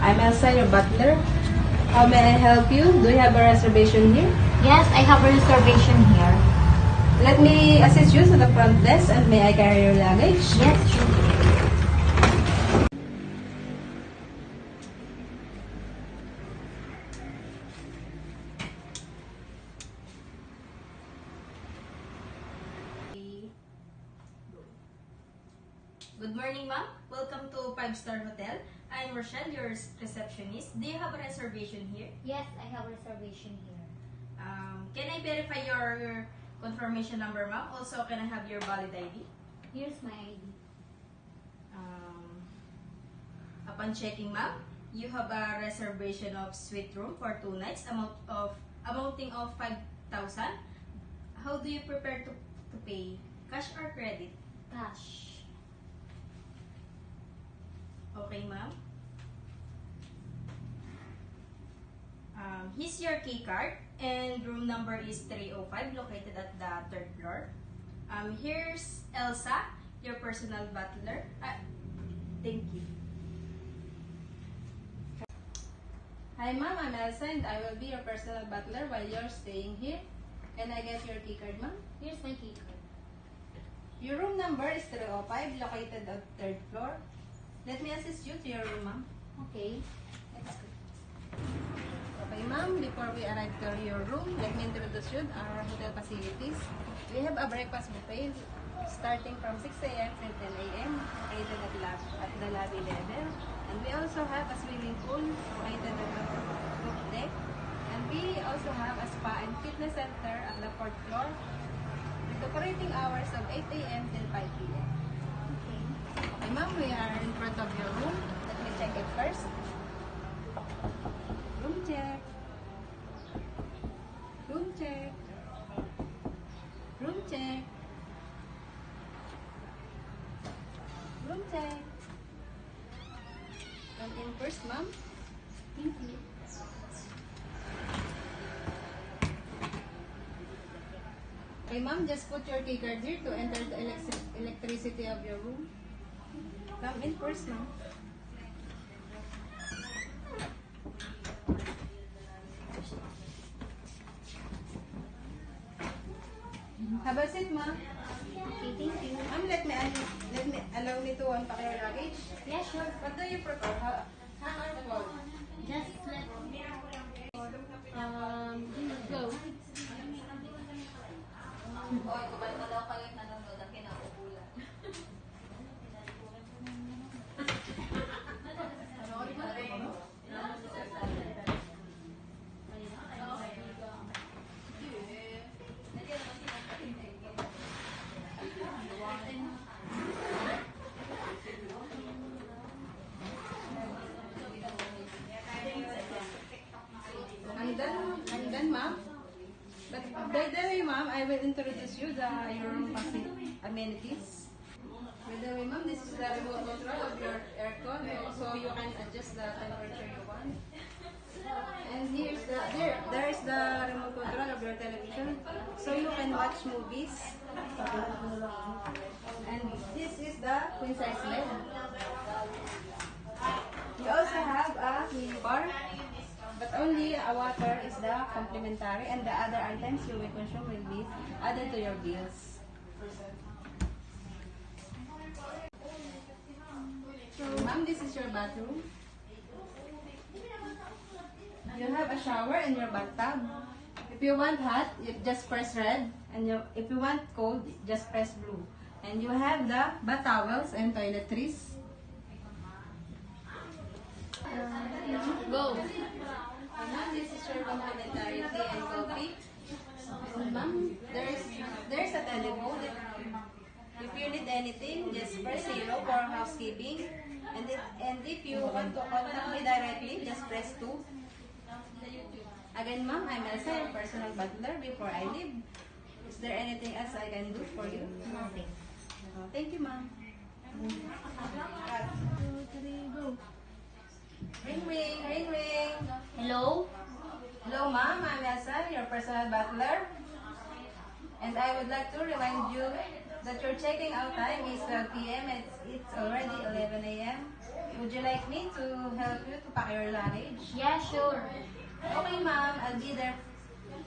I'm Elsa, your butler. How may I help you? Do you have a reservation here? Yes, I have a reservation here. Let me assist you to the front desk and may I carry your luggage? Yes, sure. Good morning, ma'am. Welcome to 5-Star Hotel. I'm Rochelle, your receptionist. Do you have a reservation here? Yes, I have a reservation here. Can I verify your confirmation number, ma'am? Also, can I have your valid ID? Here's my ID. Upon checking, ma'am, you have a reservation of suite room for 2 nights, amounting of 5,000. How do you prepare to pay? Cash or credit? Cash. Okay, ma'am. Here's your key card, and room number is 305, located at the 3rd floor. Here's Elsa, your personal butler. Thank you. Hi ma'am, I'm Elsa and I will be your personal butler while you're staying here. Can I get your key card, ma'am? Here's my key card. Your room number is 305, located at 3rd floor. Let me assist you to your room, ma'am. Okay, let's go. Okay, ma'am. Before we arrive to your room, let me introduce you our hotel facilities. We have a breakfast buffet starting from 6 a.m. till 10 a.m. located at the lobby level. And we also have a swimming pool located at the roof deck. And we also have a spa and fitness center at the 4th floor with operating hours of 8 a.m. till 5 p.m. Okay. Okay, ma'am, we are in front of your room. Let me check it first. Room check. Room check. Room check. Room check. Come in first, ma'am. Thank you. Okay, ma'am, just put your key card here to enter the electricity of your room. Come in first, ma'am. Have a seat, ma'am. Okay, thank you. Ma'am, let me allow me to unpack your luggage. Yeah, sure. What do you prefer? Hang or fold? Just let go. Oy, kumain mo daw kayo nanonood ang kinauulan. I'm done, ma'am. But by the way, ma'am, I will introduce you your room amenities. By the way, ma'am, this is the remote control of your aircon, so you can adjust the temperature you want. And there is the remote control of your television, so you can watch movies. And this is the queen size bed. We also have a mini bar, but only a water is the complimentary, and the other items you will consume will be added to your bills. So, ma'am, this is your bathroom. You have a shower and your bathtub. If you want hot, you just press red, and if you want cold, just press blue. And you have the bath towels and toiletries. Go. Ma'am, this is your complimentary tea and coffee. And ma'am, there's a telephone. If you need anything, just press 0 for housekeeping. And if you want to contact me directly, just press 2. Again, ma'am, I'm Elsa, your personal butler. Before I leave, is there anything else I can do for you? Nothing. Thank you, ma'am. 2, 3, go. Ring, ring, ring, ring. Hello? Hello, ma'am. I'm Elsa, your personal butler. And I would like to remind you that your checking out time is 12 p.m. It's already 11 a.m. would you like me to help you to pack your luggage? Yeah, sure. Okay, ma'am. I'll be there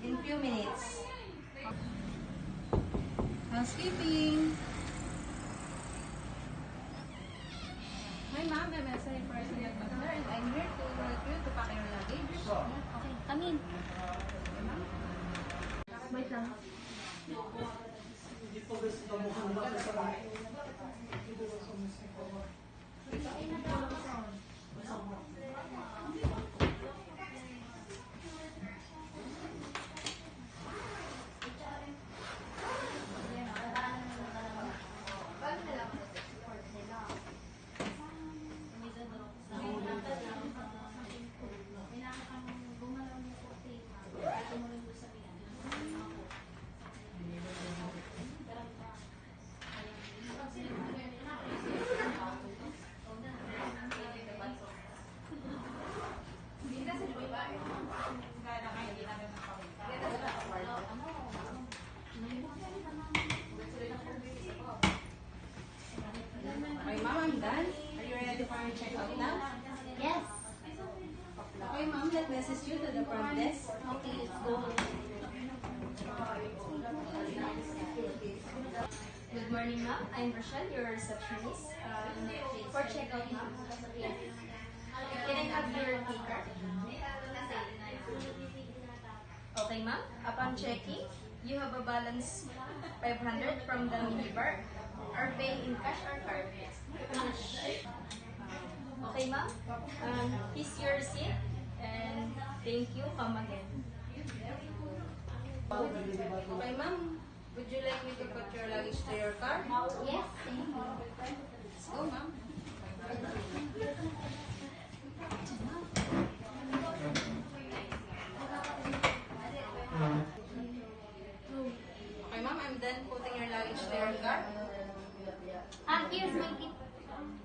in few minutes. Housekeeping. Hi, ma'am. I'm Elsa, your personal butler, and I'm here to help you to pack your luggage. Okay, come in. Wait lang. Okay, ma'am. I'm done. Are you ready for your checkout now? Yes. Okay, ma'am. Let me assist you to the front desk. Okay, let's go. Good morning, ma'am. I'm Rochelle, your receptionist. For checkout, ma'am, can I have your key card? Okay, ma'am. Upon checking, you have a balance 500 from the minibar. Are paying in cash or card? Okay, ma'am. Here's your receipt. And thank you. Come again. Okay, ma'am. Would you like me to put your luggage to your car? Yes, thank you. Let's go, ma'am. Okay, ma'am. I'm done putting your luggage to your car. Here's my kit.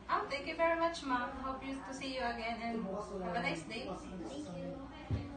Oh, thank you very much, ma'am. Hope you to see you again and have a nice day. Thank you.